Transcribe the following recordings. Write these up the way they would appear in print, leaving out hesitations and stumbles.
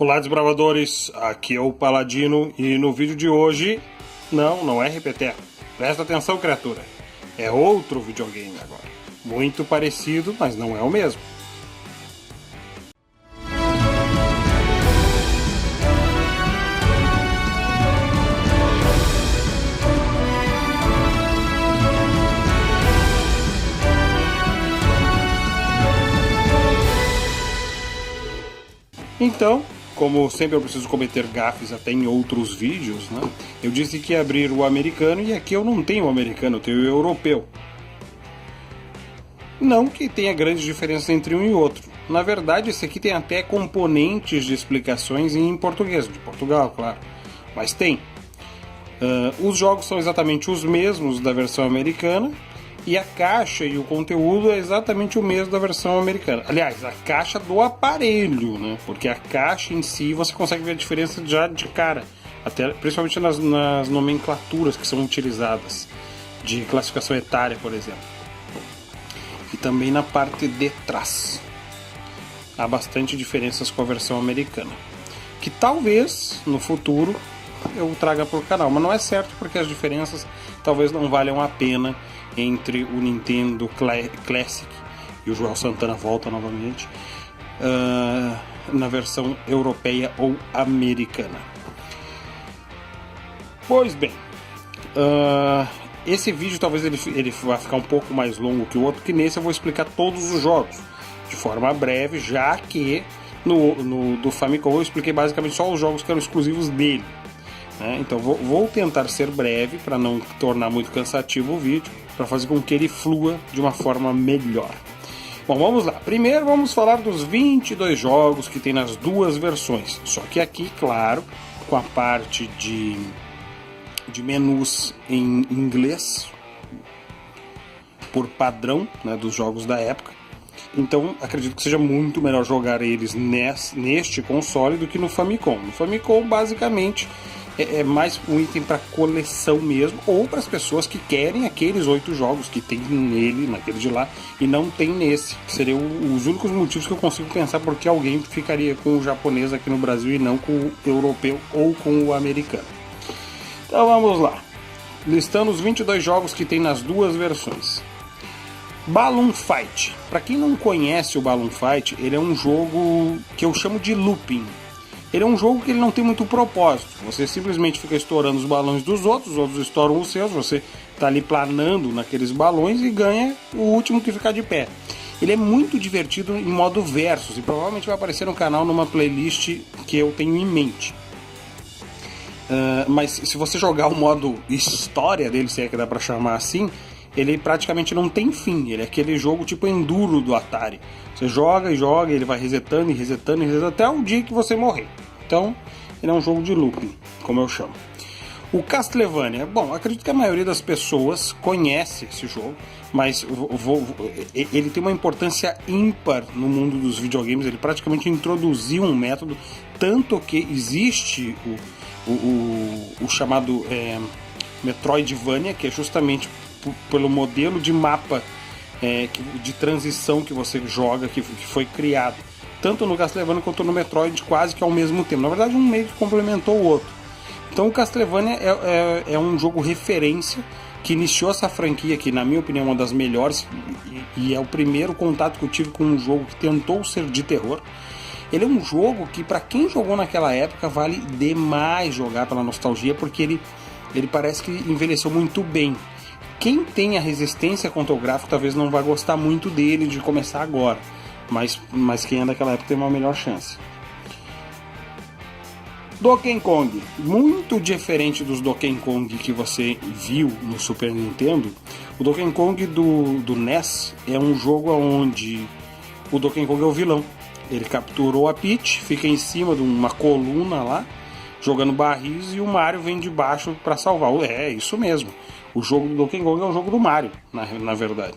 Olá, desbravadores, aqui é o Paladino e no vídeo de hoje, não é repeteco, presta atenção, criatura, é outro videogame agora, muito parecido, mas não é o mesmo. Então, como sempre eu preciso cometer gafes até em outros vídeos, né? Eu disse que ia abrir o americano e aqui eu não tenho o americano, eu tenho o europeu. Não que tenha grandes diferenças entre um e outro. Na verdade, esse aqui tem até componentes de explicações em português, de Portugal, claro. Mas tem. Os jogos são exatamente os mesmos da versão americana. E a caixa e o conteúdo é exatamente o mesmo da versão americana. Aliás, a caixa do aparelho, né? Porque a caixa em si você consegue ver a diferença já de cara. Até, principalmente nas nomenclaturas que são utilizadas. De classificação etária, por exemplo. E também na parte de trás. Há bastante diferenças com a versão americana. Que talvez, no futuro, eu traga para o canal. Mas não é certo porque as diferenças talvez não valham a pena entre o Nintendo Classic e o Joel Santana volta novamente na versão europeia ou americana. Pois bem, esse vídeo talvez ele vá ficar um pouco mais longo que o outro, que nesse eu vou explicar todos os jogos de forma breve, já que do Famicom eu expliquei basicamente só os jogos que eram exclusivos dele. Então vou tentar ser breve para não tornar muito cansativo o vídeo, para fazer com que ele flua de uma forma melhor. Bom, vamos lá. Primeiro vamos falar dos 22 jogos que tem nas duas versões. Só que aqui, claro, com a parte de menus em inglês, por padrão, né, dos jogos da época. Então acredito que seja muito melhor jogar eles neste console do que no Famicom. No Famicom, basicamente, é mais um item para coleção mesmo, ou para as pessoas que querem aqueles 8 jogos que tem nele, naquele de lá, e não tem nesse. Seriam os únicos motivos que eu consigo pensar porque alguém ficaria com o japonês aqui no Brasil e não com o europeu ou com o americano. Então vamos lá. Listando os 22 jogos que tem nas duas versões. Balloon Fight. Para quem não conhece o Balloon Fight, ele é um jogo que eu chamo de looping. Ele é um jogo que ele não tem muito propósito. Você simplesmente fica estourando os balões dos outros, os outros estouram os seus, você está ali planando naqueles balões e ganha o último que ficar de pé. Ele é muito divertido em modo versus e provavelmente vai aparecer no canal numa playlist que eu tenho em mente. Mas se você jogar o modo história dele, se é que dá para chamar assim, ele praticamente não tem fim. Ele é aquele jogo tipo enduro do Atari. Você joga e joga, ele vai resetando e resetando e resetando até o dia que você morrer. Então, ele é um jogo de looping, como eu chamo. O Castlevania, bom, acredito que a maioria das pessoas conhece esse jogo, mas ele tem uma importância ímpar no mundo dos videogames. Ele praticamente introduziu um método, tanto que existe o chamado Metroidvania, que é justamente pelo modelo de mapa de transição que você joga, que foi criado tanto no Castlevania quanto no Metroid quase que ao mesmo tempo. Na verdade, um meio que complementou o outro. Então o Castlevania é um jogo referência que iniciou essa franquia, que na minha opinião é uma das melhores, e é o primeiro contato que eu tive com um jogo que tentou ser de terror. Ele é um jogo que, para quem jogou naquela época, vale demais jogar pela nostalgia, porque ele parece que envelheceu muito bem. Quem tem a resistência contra o gráfico talvez não vá gostar muito dele de começar agora, mas quem é daquela época tem uma melhor chance. Donkey Kong, muito diferente dos Donkey Kong que você viu no Super Nintendo. O Donkey Kong do NES é um jogo onde o Donkey Kong é o vilão. Ele capturou a Peach, fica em cima de uma coluna lá, jogando barris, e o Mario vem de baixo para salvar. É isso mesmo. O jogo do Donkey Kong é o jogo do Mario, na verdade.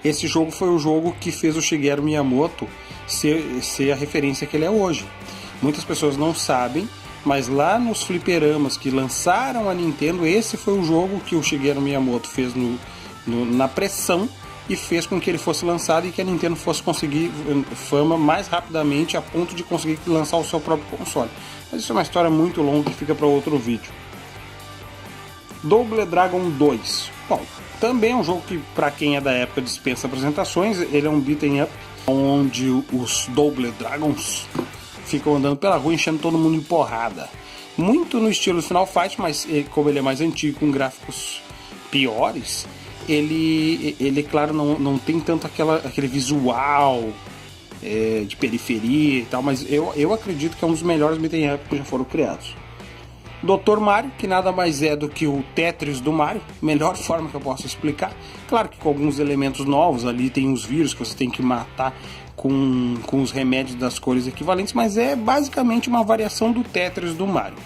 Esse jogo foi o jogo que fez o Shigeru Miyamoto ser a referência que ele é hoje. Muitas pessoas não sabem, mas lá nos fliperamas que lançaram a Nintendo, esse foi o jogo que o Shigeru Miyamoto fez na pressão e fez com que ele fosse lançado e que a Nintendo fosse conseguir fama mais rapidamente a ponto de conseguir lançar o seu próprio console. Mas isso é uma história muito longa que fica para outro vídeo. Double Dragon 2. Bom, também é um jogo que, para quem é da época, dispensa apresentações. Ele é um beat'em up, onde os Double Dragons ficam andando pela rua enchendo todo mundo de porrada. Muito no estilo Final Fight, mas como ele é mais antigo, com gráficos piores, ele claro, não tem tanto aquele visual de periferia e tal, mas eu acredito que é um dos melhores beat'em up que já foram criados. Dr. Mario, que nada mais é do que o Tetris do Mario, melhor forma que eu posso explicar. Claro que com alguns elementos novos, ali tem os vírus que você tem que matar com os remédios das cores equivalentes, mas é basicamente uma variação do Tetris do Mario.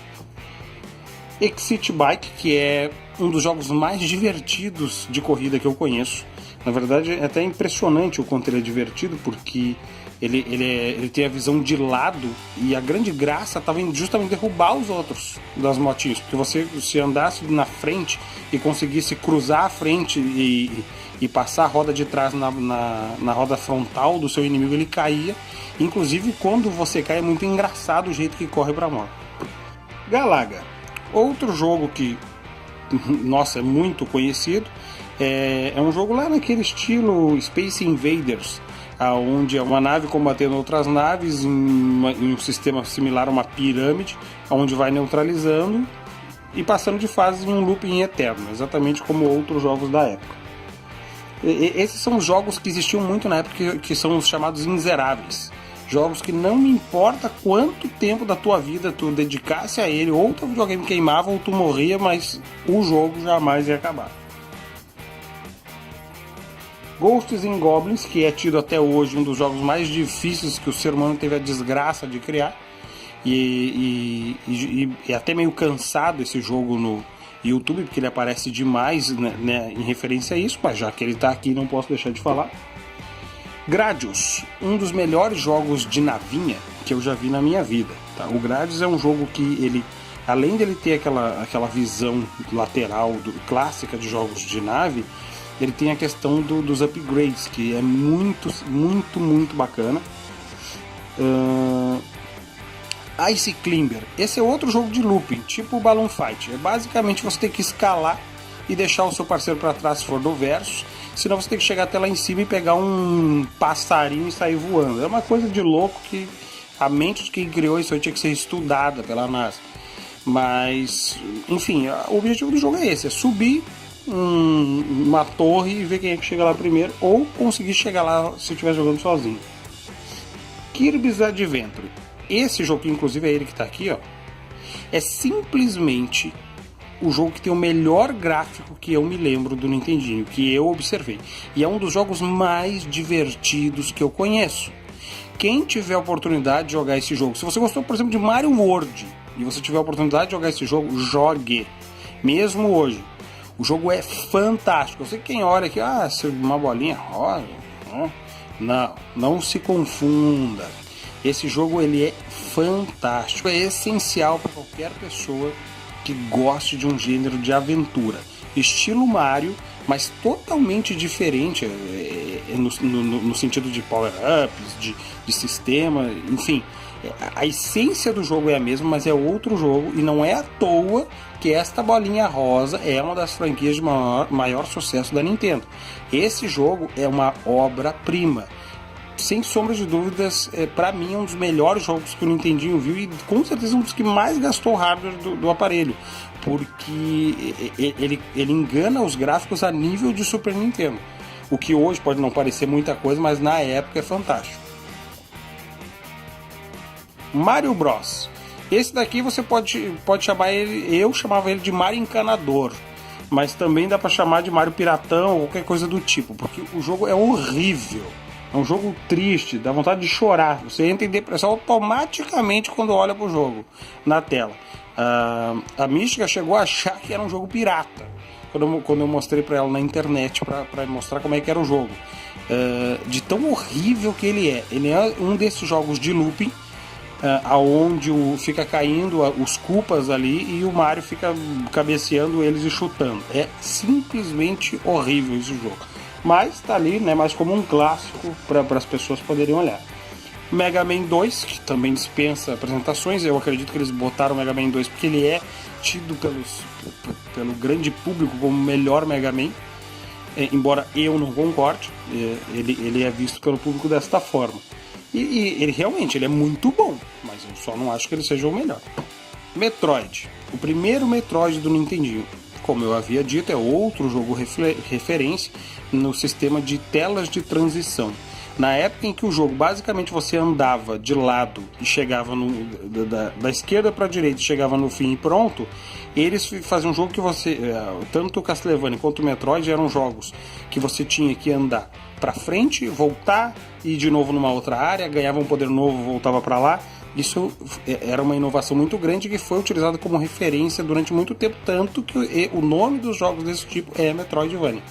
Excite Bike, que é um dos jogos mais divertidos de corrida que eu conheço. Na verdade é até impressionante o quanto ele é divertido, porque ele tem a visão de lado e a grande graça estava em justamente derrubar os outros das motinhas, porque você se andasse na frente e conseguisse cruzar a frente e passar a roda de trás na roda frontal do seu inimigo, ele caía. Inclusive quando você cai é muito engraçado o jeito que corre para a moto. Galaga, outro jogo que nossa, é muito conhecido, é um jogo lá naquele estilo Space Invaders, onde é uma nave combatendo outras naves em um sistema similar a uma pirâmide, onde vai neutralizando e passando de fase em um looping eterno, exatamente como outros jogos da época. Esses são os jogos que existiam muito na época, que são os chamados inzeráveis. Jogos que não me importa quanto tempo da tua vida tu dedicasse a ele, ou teu videogame queimava ou tu morria, mas o jogo jamais ia acabar. Ghosts and Goblins, que é tido até hoje um dos jogos mais difíceis que o ser humano teve a desgraça de criar, e até meio cansado esse jogo no YouTube, porque ele aparece demais, né, em referência a isso, mas já que ele está aqui não posso deixar de falar. Gradius, um dos melhores jogos de navinha que eu já vi na minha vida. Tá? O Gradius é um jogo que ele, além dele ter aquela visão lateral clássica de jogos de nave, ele tem a questão dos upgrades, que é muito, muito, muito bacana. Ice Climber, esse é outro jogo de looping, tipo o Balloon Fight. É basicamente você tem que escalar e deixar o seu parceiro para trás se for do verso, senão você tem que chegar até lá em cima e pegar um passarinho e sair voando. É uma coisa de louco que a mente de quem criou isso aí tinha que ser estudada pela NASA. Mas, enfim, o objetivo do jogo é esse, é subir uma torre e ver quem é que chega lá primeiro, ou conseguir chegar lá se estiver jogando sozinho. Kirby's Adventure, esse jogo, inclusive é ele que está aqui, ó, é simplesmente o jogo que tem o melhor gráfico que eu me lembro do Nintendinho, que eu observei, e é um dos jogos mais divertidos que eu conheço. Quem tiver a oportunidade de jogar esse jogo, se você gostou, por exemplo, de Mario World e você tiver a oportunidade de jogar esse jogo, jogue, mesmo hoje. O jogo é fantástico. Eu sei que quem olha aqui, uma bolinha rosa, não se confunda. Esse jogo ele é fantástico, é essencial para qualquer pessoa que goste de um gênero de aventura, estilo Mario, mas totalmente diferente no sentido de power-ups, de sistema, enfim. A essência do jogo é a mesma, mas é outro jogo, e não é à toa que esta bolinha rosa é uma das franquias de maior sucesso da Nintendo. Esse jogo é uma obra-prima. Sem sombra de dúvidas, para mim é um dos melhores jogos que o Nintendinho viu, e com certeza um dos que mais gastou hardware do aparelho, porque ele engana os gráficos a nível de Super Nintendo, o que hoje pode não parecer muita coisa, mas na época é fantástico. Mario Bros. Esse daqui você pode chamar ele, eu chamava ele de Mario Encanador, mas também dá para chamar de Mario Piratão ou qualquer coisa do tipo, porque o jogo é horrível. É um jogo triste, dá vontade de chorar. Você entra em depressão automaticamente quando olha pro jogo na tela. A Mística chegou a achar que era um jogo pirata quando eu mostrei para ela na internet para mostrar como é que era o jogo. De tão horrível que ele é. Ele é um desses jogos de looping, aonde fica caindo os culpas ali e o Mario fica cabeceando eles e chutando. É simplesmente horrível esse jogo. mas tá ali, né, mais como um clássico para as pessoas poderem olhar. Mega Man 2, que também dispensa apresentações, eu acredito que eles botaram o Mega Man 2 porque ele é tido pelo grande público como o melhor Mega Man, embora eu não concorde, ele é visto pelo público desta forma. E ele realmente ele é muito bom, mas eu só não acho que ele seja o melhor. Metroid, o primeiro Metroid do Nintendinho, como eu havia dito, é outro jogo referência no sistema de telas de transição. Na época em que o jogo basicamente você andava de lado e chegava da esquerda para a direita e chegava no fim e pronto, eles faziam um jogo que você, tanto o Castlevania quanto o Metroid eram jogos que você tinha que andar para frente, voltar e ir de novo numa outra área, ganhava um poder novo, voltava para lá. Isso era uma inovação muito grande que foi utilizada como referência durante muito tempo, tanto que o nome dos jogos desse tipo é Metroidvania.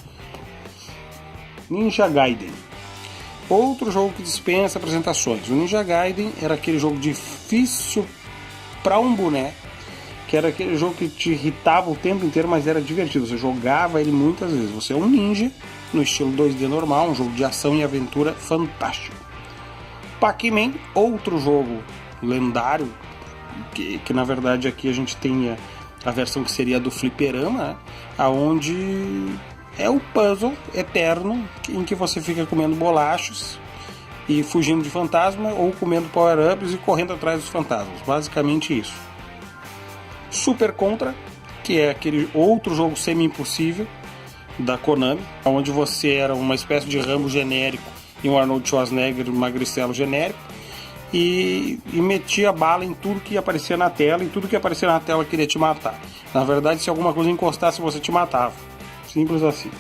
Ninja Gaiden, outro jogo que dispensa apresentações. O Ninja Gaiden era aquele jogo difícil para um boneco, que era aquele jogo que te irritava o tempo inteiro, mas era divertido. Você jogava ele muitas vezes. Você é um ninja no estilo 2D normal, um jogo de ação e aventura fantástico. Pac-Man, outro jogo lendário, que na verdade aqui a gente tem a versão que seria do fliperama, né? Aonde é o puzzle eterno em que você fica comendo bolachas e fugindo de fantasma ou comendo power-ups e correndo atrás dos fantasmas. Basicamente isso. Super Contra, que é aquele outro jogo semi-impossível da Konami, onde você era uma espécie de Rambo genérico e um Arnold Schwarzenegger magricelo genérico e metia bala em tudo que aparecia na tela, e tudo que aparecia na tela queria te matar. Na verdade, se alguma coisa encostasse, você te matava. Simples assim.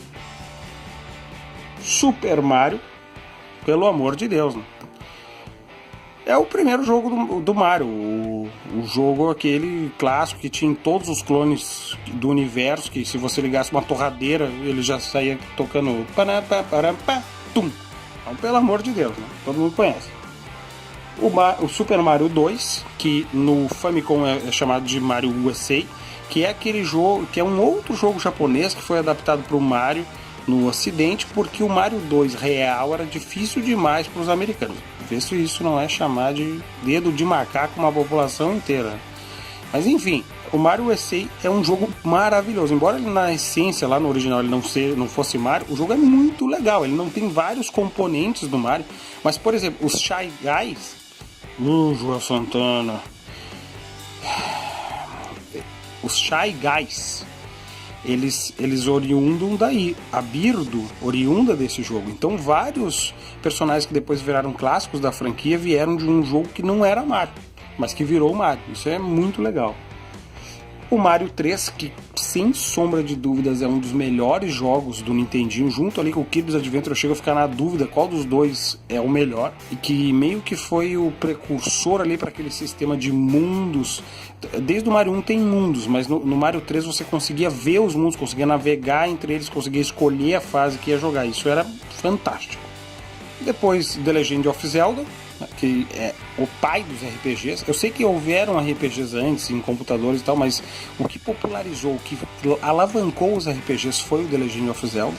Super Mario, pelo amor de Deus, né? É o primeiro jogo do Mario, o jogo aquele clássico que tinha todos os clones do universo, que se você ligasse uma torradeira, ele já saía tocando tum. Então, pelo amor de Deus, né? Todo mundo conhece. O Super Mario 2, que no Famicom é chamado de Mario USA, que é aquele jogo, que é um outro jogo japonês que foi adaptado para o Mario no Ocidente, porque o Mario 2 real era difícil demais para os americanos. Vê se isso não é chamar de dedo de macaco uma população inteira. Mas enfim, o Mario USA é um jogo maravilhoso. Embora ele na essência, lá no original, ele não fosse Mario, o jogo é muito legal. Ele não tem vários componentes do Mario, mas por exemplo, os Shy Guys, João Santana, os Shy Guys, eles oriundam daí. A Birdo oriunda desse jogo. Então vários personagens que depois viraram clássicos da franquia vieram de um jogo que não era Mario, mas que virou Mario. Isso é muito legal. O Mario 3, que sem sombra de dúvidas é um dos melhores jogos do Nintendinho, junto ali com o Kirby's Adventure, eu chego a ficar na dúvida qual dos dois é o melhor, e que meio que foi o precursor ali para aquele sistema de mundos. Desde o Mario 1 tem mundos, mas no Mario 3 você conseguia ver os mundos, conseguia navegar entre eles, conseguia escolher a fase que ia jogar. Isso era fantástico. Depois The Legend of Zelda, que é o pai dos RPGs. Eu sei que houveram RPGs antes em computadores e tal, mas o que popularizou, o que alavancou os RPGs foi o The Legend of Zelda.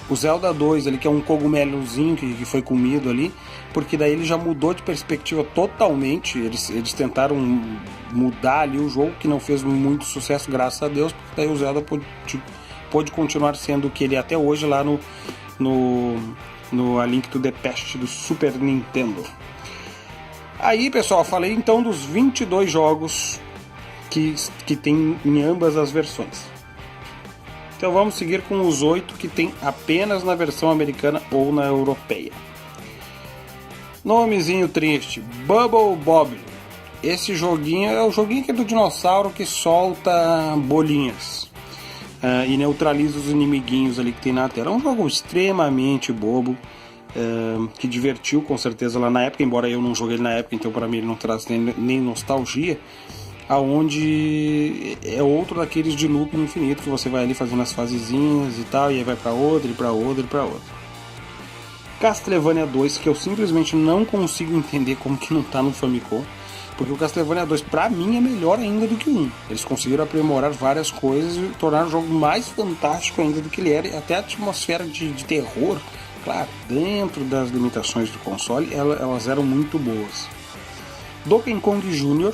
O Zelda 2 ali, que é um cogumelozinho que foi comido ali, porque daí ele já mudou de perspectiva totalmente. Eles tentaram mudar ali o jogo, que não fez muito sucesso, graças a Deus, porque daí o Zelda pôde continuar sendo o que ele é até hoje lá no A Link to the Past do Super Nintendo. Aí, pessoal, falei então dos 22 jogos que tem em ambas as versões. Então vamos seguir com os 8 que tem apenas na versão americana ou na europeia. Nomezinho triste, Bubble Bob. Esse joguinho é o joguinho que é do dinossauro que solta bolinhas e neutraliza os inimiguinhos ali que tem na tela. É um jogo extremamente bobo, que divertiu com certeza lá na época, embora eu não joguei ele na época, então para mim ele não traz nem nostalgia. Aonde é outro daqueles de loop infinito que você vai ali fazendo as fasezinhas e tal, e aí vai para outra e para outra e para outra. Castlevania 2, que eu simplesmente não consigo entender como que não tá no Famicom, Porque o Castlevania 2, pra mim, é melhor ainda do que o 1. Eles conseguiram aprimorar várias coisas e tornar o jogo mais fantástico ainda do que ele era. Até a atmosfera de terror, claro, dentro das limitações do console, elas eram muito boas. Donkey Kong Jr.,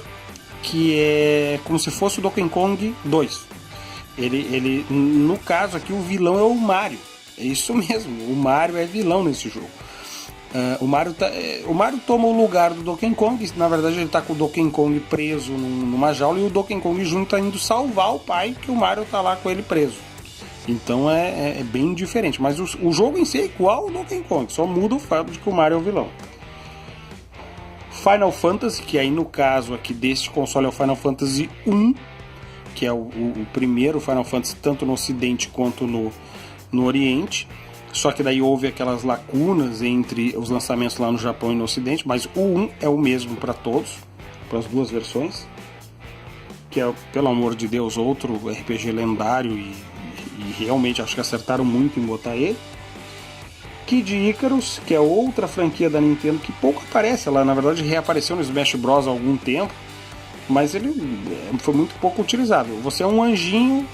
que é como se fosse o Donkey Kong 2. No caso aqui, o vilão é o Mario. É isso mesmo, o Mario é vilão nesse jogo. O Mario toma o lugar do Donkey Kong. Na verdade, ele está com o Donkey Kong preso numa jaula, e o Donkey Kong Jr. está indo salvar o pai, que o Mario está lá com ele preso. Então é bem diferente. Mas o jogo em si é igual ao Donkey Kong, só muda o fato de que o Mario é o vilão. Final Fantasy, que aí no caso aqui deste console é o Final Fantasy 1, que é o primeiro Final Fantasy tanto no Ocidente quanto no Oriente. Só que daí houve aquelas lacunas entre os lançamentos lá no Japão e no Ocidente, mas o 1 é o mesmo para todos, para as duas versões, que é, pelo amor de Deus, outro RPG lendário e realmente acho que acertaram muito em botar ele. Kid Icarus, que é outra franquia da Nintendo que pouco aparece, ela na verdade reapareceu no Smash Bros há algum tempo, mas ele foi muito pouco utilizado. Você é um anjinho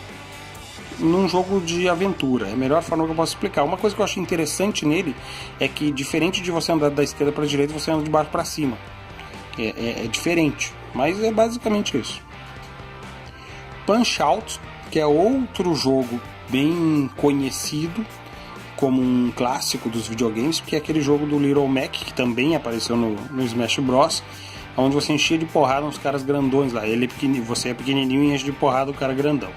num jogo de aventura, é a melhor forma que eu posso explicar. Uma coisa que eu acho interessante nele é que, diferente de você andar da esquerda para a direita, você anda de baixo para cima. É diferente, mas é basicamente isso. Punch-Out, que é outro jogo bem conhecido como um clássico dos videogames, porque é aquele jogo do Little Mac, que também apareceu no Smash Bros, onde você enchia de porrada uns caras grandões lá. Você é pequenininho e enche de porrada o cara grandão.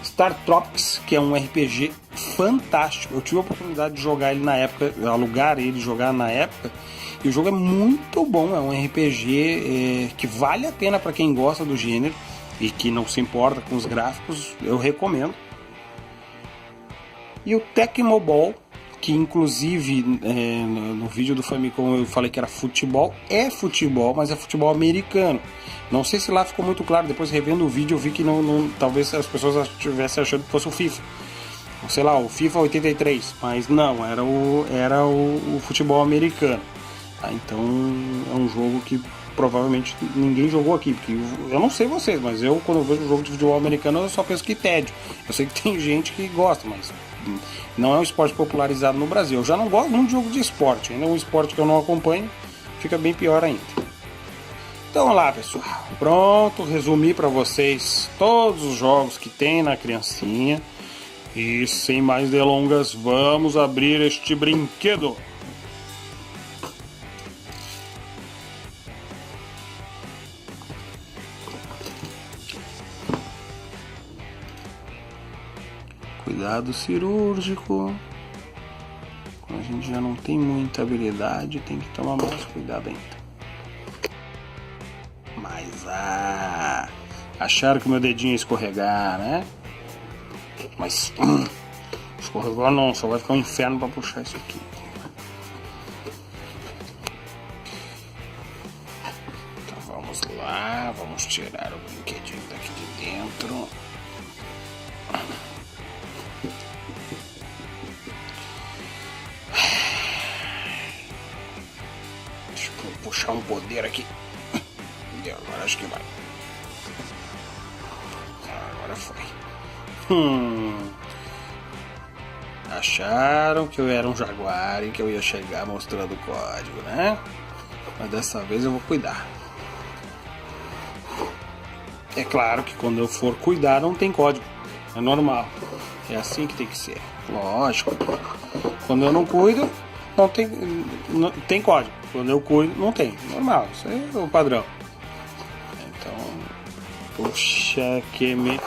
Star Tropics, que é um RPG fantástico. Eu tive a oportunidade de jogar ele na época, alugar ele e jogar na época, e o jogo é muito bom. É um RPG que vale a pena para quem gosta do gênero e que não se importa com os gráficos, eu recomendo. E o Tecmo Ball, que inclusive no vídeo do Famicom eu falei que era futebol, mas é futebol americano. Não sei se lá ficou muito claro, depois revendo o vídeo eu vi que talvez as pessoas estivessem achando que fosse o FIFA. Ou sei lá, o FIFA 83, mas não, era o futebol americano. Então é um jogo que provavelmente ninguém jogou aqui, porque eu não sei vocês, mas quando eu vejo um jogo de futebol americano eu só penso que tédio. Eu sei que tem gente que gosta, mas não é um esporte popularizado no Brasil. Eu já não gosto muito de jogo de esporte, ainda é um esporte que eu não acompanho, fica bem pior ainda. Então vamos lá, pessoal, pronto, resumi para vocês todos os jogos que tem na criancinha, e sem mais delongas vamos abrir este brinquedo. Cuidado cirúrgico. Quando a gente já não tem muita habilidade, tem que tomar mais cuidado ainda. Mas acharam que meu dedinho ia escorregar, né? Mas escorregou não, só vai ficar um inferno pra puxar isso aqui. Então vamos lá, vamos tirar o brinquedinho daqui de dentro. Deixa eu puxar um poder aqui. Agora acho que vai. Agora foi. Acharam que eu era um jaguar e que eu ia chegar mostrando o código, né? Mas dessa vez eu vou cuidar. É claro que quando eu for cuidar não tem código. É normal. É assim que tem que ser. Lógico. Quando eu não cuido, não tem código. Quando eu cuido, não tem. Normal. Isso aí é o padrão. Puxa que me...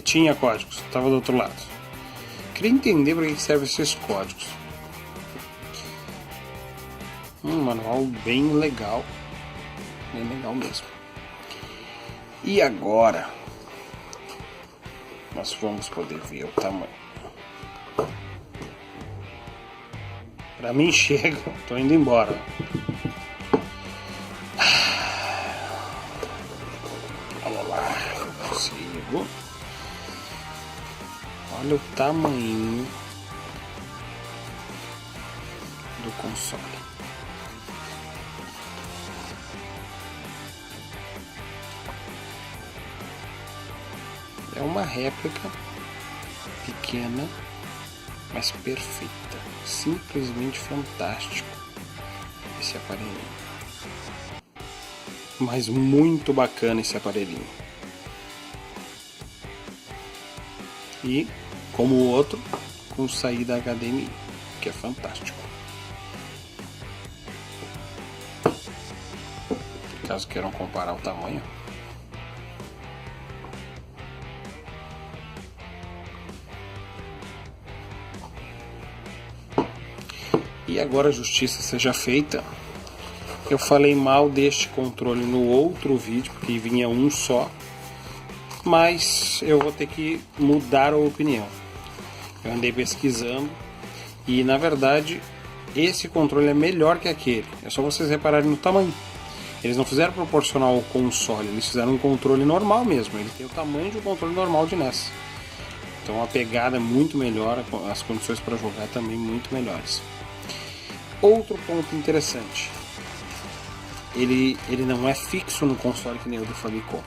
Tinha códigos, estava do outro lado. Queria entender para que servem esses códigos. Manual bem legal. Bem legal mesmo. E agora nós vamos poder ver o tamanho. Para mim chega, tô indo embora. Olha o tamanho do console. É uma réplica pequena, mas perfeita. Simplesmente fantástico esse aparelhinho. Mas muito bacana esse aparelhinho. E, como o outro, com saída HDMI, que é fantástico. Caso queiram comparar o tamanho. E agora a justiça seja feita. Eu falei mal deste controle no outro vídeo, porque vinha um só. Mas eu vou ter que mudar a opinião. Eu andei pesquisando e, na verdade, esse controle é melhor que aquele. É só vocês repararem no tamanho. Eles não fizeram proporcional ao console, eles fizeram um controle normal mesmo. Ele tem o tamanho de um controle normal de NES. Então a pegada é muito melhor, as condições para jogar também muito melhores. Outro ponto interessante. Ele não é fixo no console que nem o do Famicom.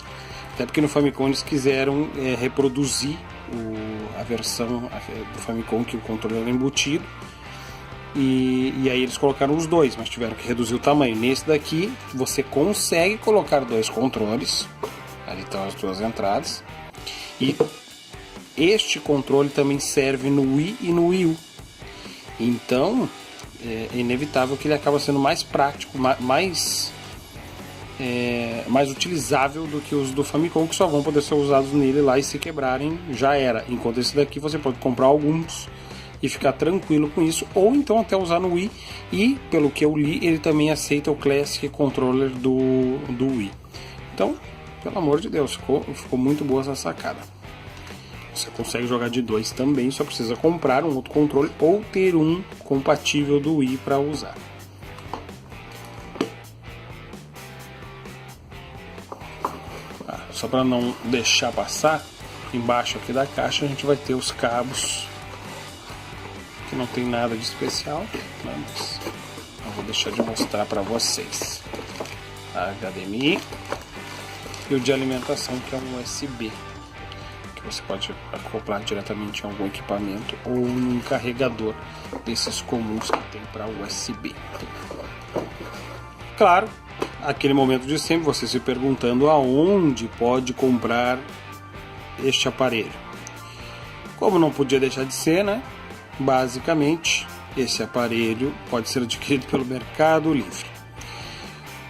Até porque no Famicom eles quiseram reproduzir a versão do Famicom que o controle era embutido. E aí eles colocaram os dois, mas tiveram que reduzir o tamanho. Nesse daqui você consegue colocar dois controles. Ali estão as duas entradas. E este controle também serve no Wii e no Wii U. Então é inevitável que ele acaba sendo mais prático, mais utilizável do que os do Famicom, que só vão poder ser usados nele lá, e se quebrarem já era. Enquanto esse daqui você pode comprar alguns e ficar tranquilo com isso, ou então até usar no Wii. E pelo que eu li, ele também aceita o Classic Controller do Wii. Então, pelo amor de Deus, ficou muito boa essa sacada. Você consegue jogar de dois também, só precisa comprar um outro controle ou ter um compatível do Wii para usar. Só para não deixar passar, embaixo aqui da caixa a gente vai ter os cabos, que não tem nada de especial, né? Mas eu vou deixar de mostrar para vocês. A HDMI e o de alimentação, que é um USB, que você pode acoplar diretamente em algum equipamento ou num carregador desses comuns que tem para USB. Claro, aquele momento de sempre, você se perguntando aonde pode comprar este aparelho. Como não podia deixar de ser, né? Basicamente, esse aparelho pode ser adquirido pelo Mercado Livre.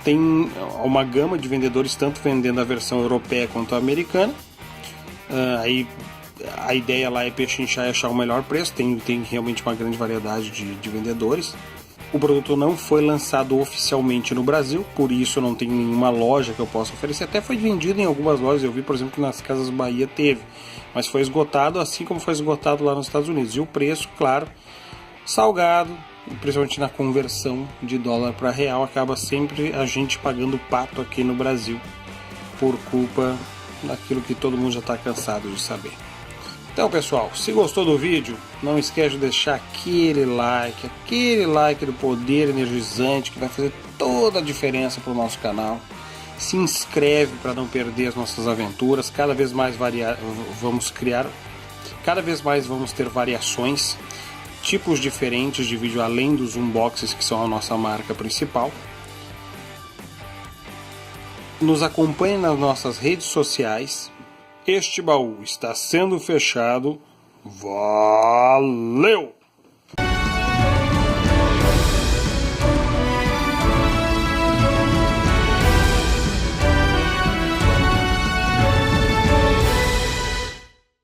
Tem uma gama de vendedores, tanto vendendo a versão europeia quanto a americana. Aí a ideia lá é pechinchar e achar o melhor preço. Tem realmente uma grande variedade de vendedores. O produto não foi lançado oficialmente no Brasil, por isso não tem nenhuma loja que eu possa oferecer. Até foi vendido em algumas lojas, eu vi, por exemplo, que nas Casas Bahia teve, mas foi esgotado assim como foi esgotado lá nos Estados Unidos. E o preço, claro, salgado, principalmente na conversão de dólar para real, acaba sempre a gente pagando pato aqui no Brasil, por culpa daquilo que todo mundo já está cansado de saber. Então, pessoal, se gostou do vídeo, não esquece de deixar aquele like do poder energizante que vai fazer toda a diferença para o nosso canal. Se inscreve para não perder as nossas aventuras. Cada vez mais vamos ter variações, tipos diferentes de vídeo além dos unboxes, que são a nossa marca principal. Nos acompanhe nas nossas redes sociais. Este baú está sendo fechado. Valeu!